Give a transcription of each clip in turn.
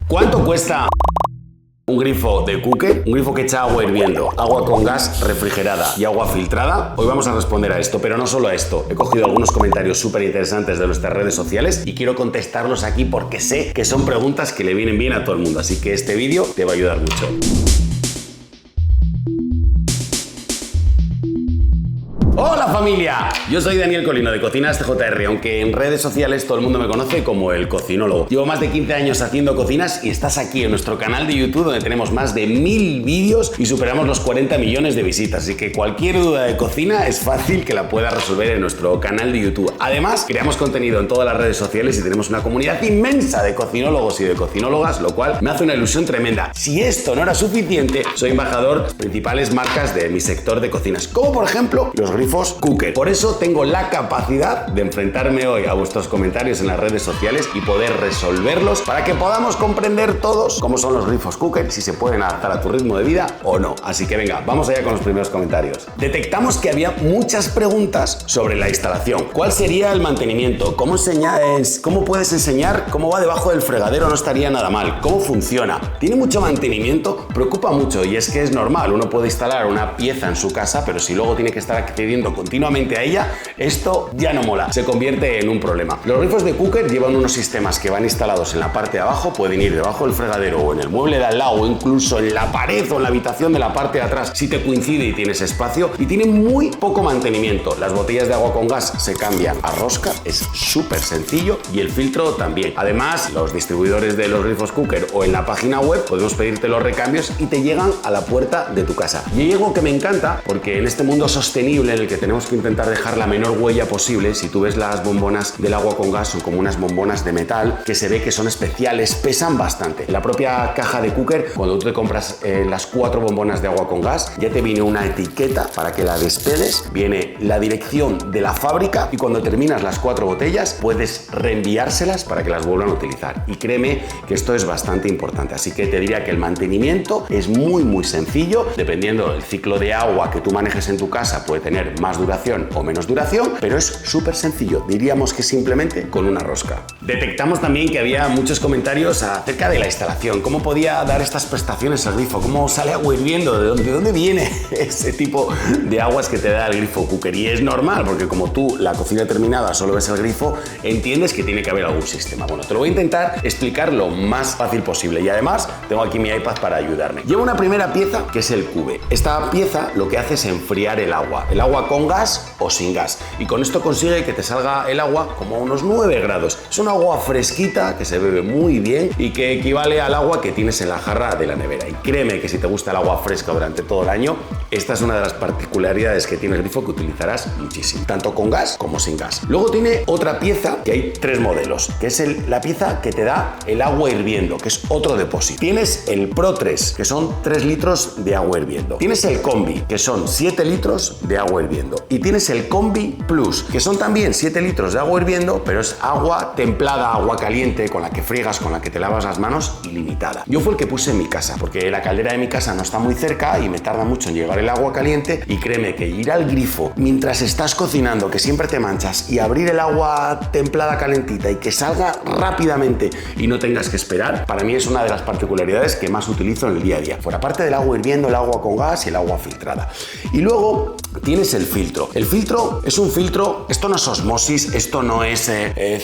¿Cuánto cuesta un grifo de Cooker? Un grifo que echa agua hirviendo, agua con gas refrigerada y agua filtrada. Hoy vamos a responder a esto, pero no solo a esto. He cogido algunos comentarios súper interesantes de nuestras redes sociales y quiero contestarlos aquí porque sé que son preguntas que le vienen bien a todo el mundo. Así que este vídeo te va a ayudar mucho. ¡Hola familia! Yo soy Daniel Colino de Cocinas CJR, aunque en redes sociales todo el mundo me conoce como el cocinólogo. Llevo más de 15 años haciendo cocinas y estás aquí en nuestro canal de YouTube donde tenemos más de 1000 vídeos y superamos los 40 millones de visitas. Así que cualquier duda de cocina es fácil que la puedas resolver en nuestro canal de YouTube. Además, creamos contenido en todas las redes sociales y tenemos una comunidad inmensa de cocinólogos y de cocinólogas, lo cual me hace una ilusión tremenda. Si esto no era suficiente, soy embajador de principales marcas de mi sector de cocinas, como por ejemplo los grifos Cooker. Por eso tengo la capacidad de enfrentarme hoy a vuestros comentarios en las redes sociales y poder resolverlos para que podamos comprender todos cómo son los grifos Cooker, si se pueden adaptar a tu ritmo de vida o no. Así que venga, vamos allá con los primeros comentarios. Detectamos que había muchas preguntas sobre la instalación. ¿Cuál sería el mantenimiento? ¿Cómo puedes enseñar cómo va debajo del fregadero? No estaría nada mal. ¿Cómo funciona? ¿Tiene mucho mantenimiento? Preocupa mucho y es que es normal. Uno puede instalar una pieza en su casa, pero si luego tiene que estar accediendo continuamente a ella, esto ya no mola, se convierte en un problema. Los grifos de Cooker llevan unos sistemas que van instalados en la parte de abajo, pueden ir debajo del fregadero o en el mueble de al lado o incluso en la pared o en la habitación de la parte de atrás si te coincide y tienes espacio, y tienen muy poco mantenimiento. Las botellas de agua con gas se cambian a rosca, es súper sencillo, y el filtro también. Además, los distribuidores de los grifos Cooker o en la página web podemos pedirte los recambios y te llegan a la puerta de tu casa. Y hay algo que me encanta, porque en este mundo sostenible en el que tenemos que intentar dejar la menor huella posible, si tú ves las bombonas del agua con gas, son como unas bombonas de metal que se ve que son especiales, pesan bastante. En la propia caja de Cooker, cuando tú te compras las 4 bombonas de agua con gas, ya te viene una etiqueta para que la despegues, viene la dirección de la fábrica y cuando terminas las 4 botellas puedes reenviárselas para que las vuelvan a utilizar. Y créeme que esto es bastante importante, así que te diría que el mantenimiento es muy sencillo. Dependiendo del ciclo de agua que tú manejes en tu casa, puede tener más duración o menos duración, pero es súper sencillo, diríamos que simplemente con una rosca. Detectamos también que había muchos comentarios acerca de la instalación, cómo podía dar estas prestaciones al grifo, cómo sale agua hirviendo, de dónde viene ese tipo de aguas que te da el grifo Cooker. Y es normal, porque como tú la cocina terminada solo ves el grifo, entiendes que tiene que haber algún sistema. Bueno, te lo voy a intentar explicar lo más fácil posible y además tengo aquí mi iPad para ayudarme. Llevo una primera pieza que es el cube. Esta pieza lo que hace es enfriar el agua con gas o sin gas, y con esto consigue que te salga el agua como a unos 9 grados. Es un agua fresquita que se bebe muy bien y que equivale al agua que tienes en la jarra de la nevera. Y créeme que si te gusta el agua fresca durante todo el año, esta es una de las particularidades que tiene el grifo que utilizarás muchísimo, tanto con gas como sin gas. Luego tiene otra pieza, que hay 3 modelos, que es la pieza que te da el agua hirviendo, que es otro depósito. Tienes el Pro 3, que son 3 litros de agua hirviendo. Tienes el Combi, que son 7 litros de agua hirviendo. Y tienes el Combi Plus, que son también 7 litros de agua hirviendo, pero es agua templada, agua caliente, con la que friegas, con la que te lavas las manos, ilimitada. Yo fue el que puse en mi casa, porque la caldera de mi casa no está muy cerca y me tarda mucho en llegar el agua caliente, y créeme que ir al grifo mientras estás cocinando, que siempre te manchas, y abrir el agua templada calentita y que salga rápidamente y no tengas que esperar, para mí es una de las particularidades que más utilizo en el día a día. Fuera parte del agua hirviendo, el agua con gas y el agua filtrada. Y luego tienes el filtro. El filtro es un filtro, esto no es osmosis, esto no es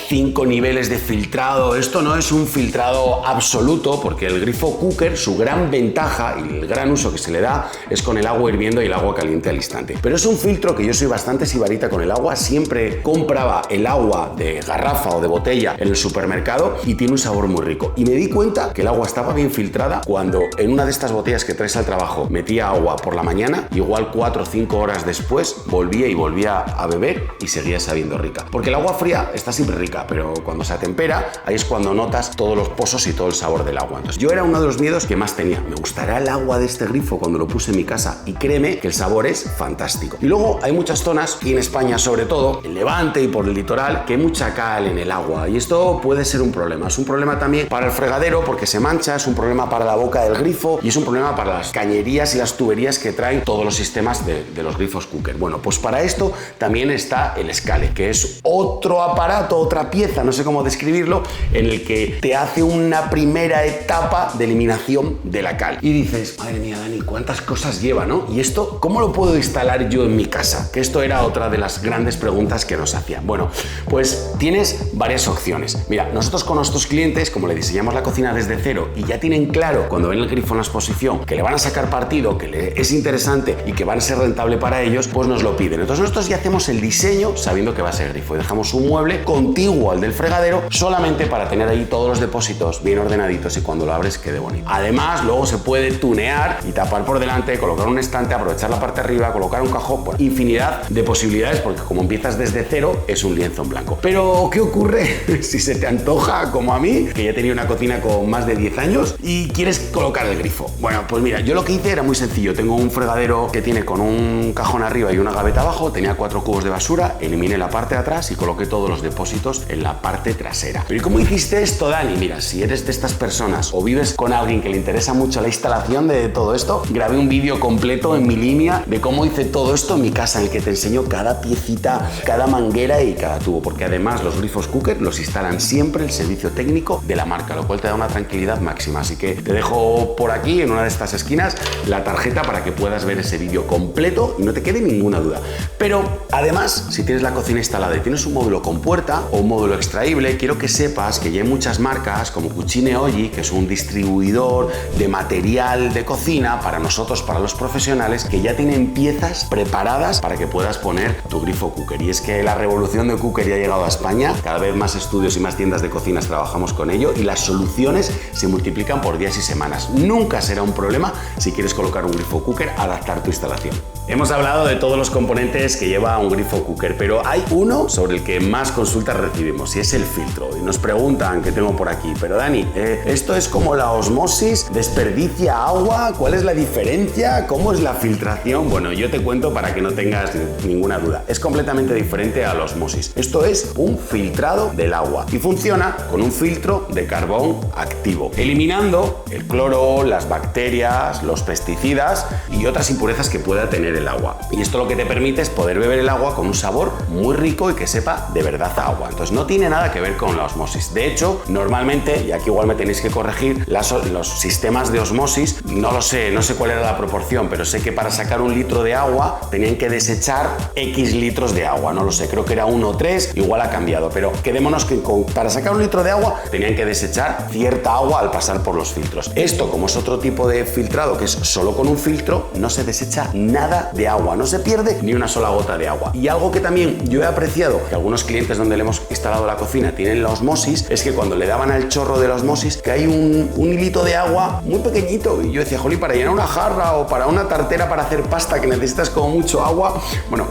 5 niveles de filtrado, esto no es un filtrado absoluto, porque el grifo Cooker, su gran ventaja y el gran uso que se le da es con el agua hirviendo y el agua caliente al instante. Pero es un filtro que yo soy bastante sibarita con el agua, siempre compraba el agua de garrafa o de botella en el supermercado y tiene un sabor muy rico. Y me di cuenta que el agua estaba bien filtrada cuando en una de estas botellas que traes al trabajo metía agua por la mañana, igual 4 o 5 horas después volvía a beber y seguía sabiendo rica. Porque el agua fría está siempre rica, pero cuando se atempera, ahí es cuando notas todos los pozos y todo el sabor del agua. Entonces, yo era uno de los miedos que más tenía. Me gustará el agua de este grifo cuando lo puse en mi casa, y créeme que el sabor es fantástico. Y luego hay muchas zonas, aquí en España sobre todo, en Levante y por el litoral, que hay mucha cal en el agua, y esto puede ser un problema. Es un problema también para el fregadero porque se mancha, es un problema para la boca del grifo y es un problema para las cañerías y las tuberías que traen todos los sistemas de los grifos Cooker. Bueno, pues Pues para esto también está el Scale, que es otro aparato, otra pieza, no sé cómo describirlo, en el que te hace una primera etapa de eliminación de la cal. Y dices, madre mía, Dani, cuántas cosas lleva, ¿no? Y esto, ¿cómo lo puedo instalar yo en mi casa? Que esto era otra de las grandes preguntas que nos hacían. Bueno, pues tienes varias opciones. Mira, nosotros con nuestros clientes, como le diseñamos la cocina desde cero y ya tienen claro cuando ven el grifo en la exposición que le van a sacar partido, que le es interesante y que van a ser rentable para ellos, pues nos lo piden. Entonces nosotros ya hacemos el diseño sabiendo que va a ser grifo y dejamos un mueble contiguo al del fregadero solamente para tener ahí todos los depósitos bien ordenaditos y cuando lo abres quede bonito. Además, luego se puede tunear y tapar por delante, colocar un estante, aprovechar la parte de arriba, colocar un cajón, pues infinidad de posibilidades porque como empiezas desde cero es un lienzo en blanco. Pero ¿qué ocurre si se te antoja como a mí, que ya tenía una cocina con más de 10 años y quieres colocar el grifo? Bueno, pues mira, yo lo que hice era muy sencillo. Tengo un fregadero que tiene con un cajón arriba y una gaveta abajo, tenía 4 cubos de basura, eliminé la parte de atrás y coloqué todos los depósitos en la parte trasera. Pero ¿y cómo hiciste esto, Dani? Mira, si eres de estas personas o vives con alguien que le interesa mucho la instalación de todo esto, grabé un vídeo completo en mi línea de cómo hice todo esto en mi casa, en el que te enseño cada piecita, cada manguera y cada tubo, porque además los grifos Cooker los instalan siempre el servicio técnico de la marca, lo cual te da una tranquilidad máxima. Así que te dejo por aquí, en una de estas esquinas, la tarjeta para que puedas ver ese vídeo completo y no te quede ninguna duda. Pero además, si tienes la cocina instalada y tienes un módulo con puerta o un módulo extraíble, quiero que sepas que ya hay muchas marcas como Cucine Ogi, que es un distribuidor de material de cocina para nosotros, para los profesionales, que ya tienen piezas preparadas para que puedas poner tu grifo Cooker. Y es que la revolución de Cooker ya ha llegado a España, cada vez más estudios y más tiendas de cocinas trabajamos con ello y las soluciones se multiplican por días y semanas. Nunca será un problema si quieres colocar un grifo Cooker, adaptar tu instalación. Hemos hablado de todos los componentes que lleva un grifo Cooker, pero hay uno sobre el que más consultas recibimos y es el filtro. Y nos preguntan, que tengo por aquí, pero Dani, ¿esto es como la osmosis? ¿Desperdicia agua? ¿Cuál es la diferencia? ¿Cómo es la filtración? Bueno, yo te cuento para que no tengas ninguna duda. Es completamente diferente a la osmosis. Esto es un filtrado del agua y funciona con un filtro de carbón activo, eliminando el cloro, las bacterias, los pesticidas y otras impurezas que pueda tener el agua. Y esto lo que te permite es poder beber el agua con un sabor muy rico y que sepa de verdad a agua. Entonces no tiene nada que ver con la osmosis. De hecho, normalmente, y aquí igual me tenéis que corregir, los sistemas de osmosis, no sé cuál era la proporción, pero sé que para sacar un litro de agua tenían que desechar X litros de agua. No lo sé, creo que era 1 o 3, igual ha cambiado, pero quedémonos que para sacar un litro de agua tenían que desechar cierta agua al pasar por los filtros. Esto, como es otro tipo de filtrado que es solo con un filtro, no se desecha nada de agua, no se pierde ni una sola gota de agua. Y algo que también yo he apreciado, que algunos clientes donde le hemos instalado la cocina tienen la osmosis, es que cuando le daban al chorro de la osmosis, que hay un hilito de agua muy pequeñito, y yo decía, jolín, para llenar una jarra o para una tartera para hacer pasta que necesitas como mucho agua, bueno,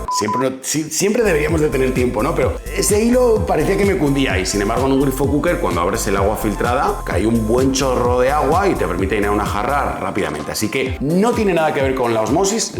siempre deberíamos de tener tiempo, ¿no? Pero ese hilo parecía que me cundía y sin embargo en un grifo Cooker, cuando abres el agua filtrada, cae un buen chorro de agua y te permite llenar una jarra rápidamente. Así que no tiene nada que ver con la osmosis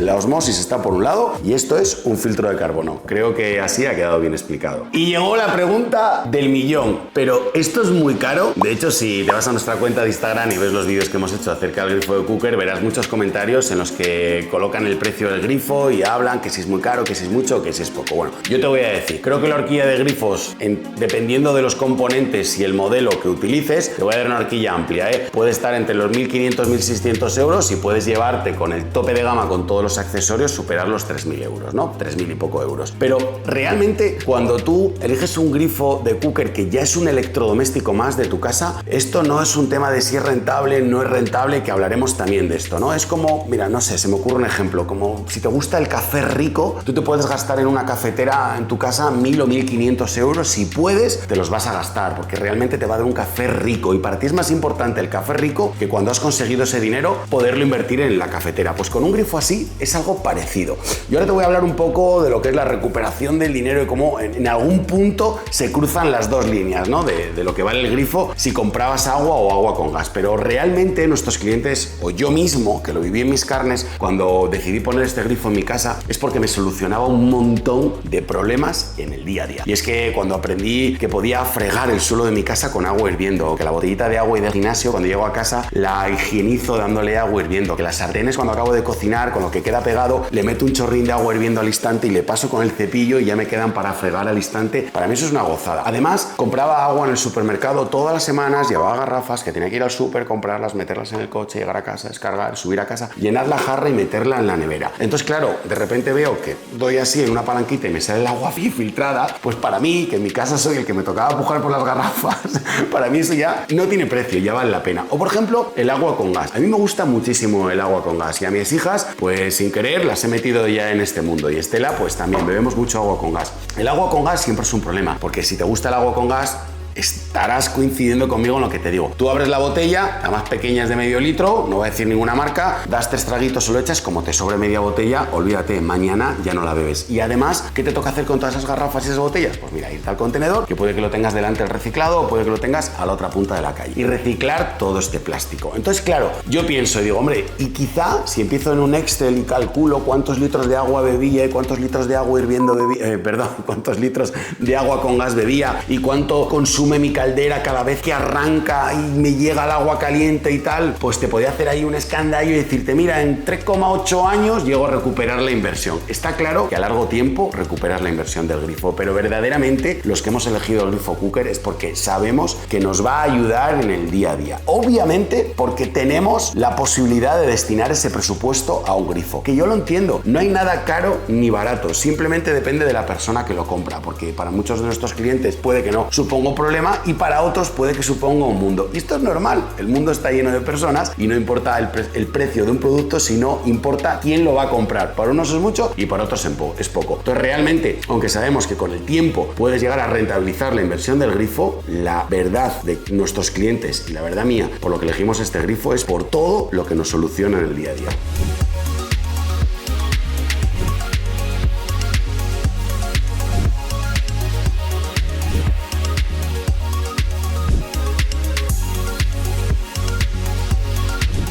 está por un lado y esto es un filtro de carbono. Creo que así ha quedado bien explicado. Y llegó la pregunta del millón, pero ¿esto es muy caro? De hecho, si te vas a nuestra cuenta de Instagram y ves los vídeos que hemos hecho acerca del grifo de Cooker, verás muchos comentarios en los que colocan el precio del grifo y hablan que si es muy caro, que si es mucho, que si es poco. Bueno, yo te voy a decir, creo que la horquilla de grifos, dependiendo de los componentes y el modelo que utilices, te voy a dar una horquilla amplia, puede estar entre los 1.500 1.600 euros y puedes llevarte con el tope de gama con todos los accesorios superar los 3.000 euros, ¿no? 3.000 y poco euros. Pero realmente cuando tú eliges un grifo de Cooker que ya es un electrodoméstico más de tu casa, esto no es un tema de si es rentable, no es rentable, que hablaremos también de esto, ¿no? Es como, mira, no sé, se me ocurre un ejemplo, como si te gusta el café rico, tú te puedes gastar en una cafetera en tu casa 1.000 o 1.500 euros, si puedes, te los vas a gastar, porque realmente te va a dar un café rico y para ti es más importante el café rico que cuando has conseguido ese dinero poderlo invertir en la cafetera. Pues con un grifo así es algo parecido. Y ahora te voy a hablar un poco de lo que es la recuperación del dinero y cómo en algún punto se cruzan las dos líneas, ¿no? De lo que vale el grifo si comprabas agua o agua con gas. Pero realmente nuestros clientes, o yo mismo, que lo viví en mis carnes, cuando decidí poner este grifo en mi casa, es porque me solucionaba un montón de problemas en el día a día. Y es que cuando aprendí que podía fregar el suelo de mi casa con agua hirviendo, que la botellita de agua y del gimnasio, cuando llego a casa, la higienizo dándole agua hirviendo, que las sartenes cuando acabo de cocinar, con lo que queda pegado, supermercado, le meto un chorrín de agua hirviendo al instante y le paso con el cepillo y ya me quedan para fregar al instante. Para mí eso es una gozada. Además, compraba agua en el supermercado todas las semanas, llevaba garrafas que tenía que ir al súper, comprarlas, meterlas en el coche, llegar a casa, descargar, subir a casa, llenar la jarra y meterla en la nevera. Entonces, claro, de repente veo que doy así en una palanquita y me sale el agua filtrada, pues para mí, que en mi casa soy el que me tocaba pujar por las garrafas, para mí eso ya no tiene precio, ya vale la pena. O por ejemplo, el agua con gas. A mí me gusta muchísimo el agua con gas y a mis hijas, pues sin querer, las he metido ya en este mundo. Y Estela, pues también bebemos mucho agua con gas. El agua con gas siempre es un problema, porque si te gusta el agua con gas, estarás coincidiendo conmigo en lo que te digo. Tú abres la botella, la más pequeña es de medio litro, no voy a decir ninguna marca, das 3 traguitos o lo echas, como te sobre media botella, olvídate, mañana ya no la bebes. Y además, ¿qué te toca hacer con todas esas garrafas y esas botellas? Pues mira, irte al contenedor, que puede que lo tengas delante del reciclado o puede que lo tengas a la otra punta de la calle. Y reciclar todo este plástico. Entonces, claro, yo pienso y digo, hombre, y quizá si empiezo en un Excel y calculo cuántos litros de agua bebía y cuántos litros de agua hirviendo bebía, cuántos litros de agua con gas bebía y cuánto consume mi caldera cada vez que arranca y me llega el agua caliente y tal, pues te podía hacer ahí un escandallo y decirte, mira, en 3,8 años llego a recuperar la inversión. Está claro que a largo tiempo recuperas la inversión del grifo, pero verdaderamente los que hemos elegido el grifo Cooker es porque sabemos que nos va a ayudar en el día a día. Obviamente porque tenemos la posibilidad de destinar ese presupuesto a un grifo, que yo lo entiendo, no hay nada caro ni barato, simplemente depende de la persona que lo compra, porque para muchos de nuestros clientes puede que no suponga un problema y para otros puede que suponga un mundo. Y esto es normal, el mundo está lleno de personas y no importa el precio de un producto, sino importa quién lo va a comprar. Para unos es mucho y para otros es poco. Entonces realmente, aunque sabemos que con el tiempo puedes llegar a rentabilizar la inversión del grifo, la verdad de nuestros clientes y la verdad mía, por lo que elegimos este grifo, es por todo lo que nos soluciona en el día a día.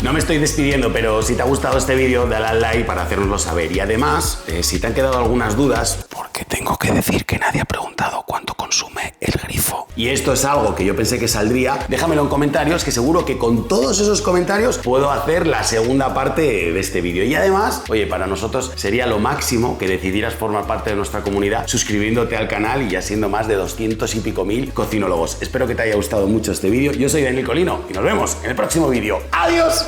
No me estoy despidiendo, pero si te ha gustado este vídeo, dale al like para hacérnoslo saber. Y además, si te han quedado algunas dudas, porque tengo que decir que nadie ha preguntado cuánto consume el grifo. Y esto es algo que yo pensé que saldría, déjamelo en comentarios, que seguro que con todos esos comentarios puedo hacer la segunda parte de este vídeo. Y además, oye, para nosotros sería lo máximo que decidieras formar parte de nuestra comunidad suscribiéndote al canal y ya siendo más de 200 y pico mil cocinólogos. Espero que te haya gustado mucho este vídeo. Yo soy Daniel Colino y nos vemos en el próximo vídeo. ¡Adiós!